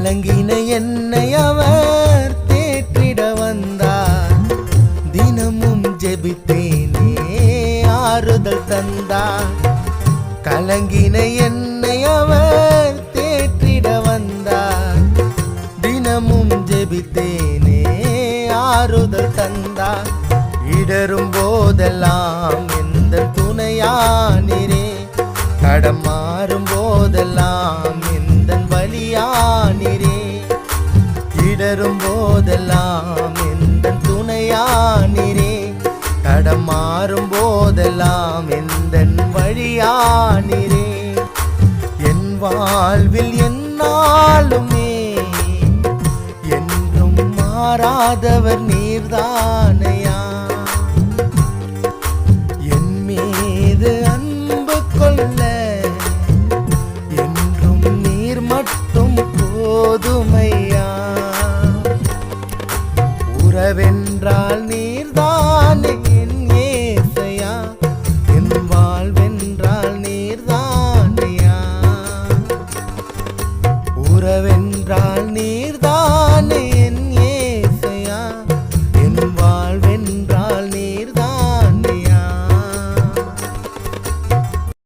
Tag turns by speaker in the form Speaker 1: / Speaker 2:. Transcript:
Speaker 1: கலங்கின என்னை அவர் தேற்றிட வந்தார். தினமும் ஜெபித்தேனே ஆறுதல் தந்தார். கலங்கின என்னை அவர் தேற்றிட வந்தார். தினமும் ஜெபித்தேனே ஆறுதல் தந்தார். இடரும் போதெல்லாம் எந்த துணையானிரே. தடம் மாறும் போதெல்லாம் எந்த வழியானிரே. இடரும் போதெல்லாம் எந்த துணையானிரே. தடம் மாறும் போதெல்லாம் எந்த வழியானிரே. என் வாழ்வில் என்னாலுமே என்றும் மாறாதவர் நீர்தானையா. என் மீது அன்பு கொள்ள என்றும் நீர் மட்டும் போதுமையா. உறவென்றால் நீர்தான்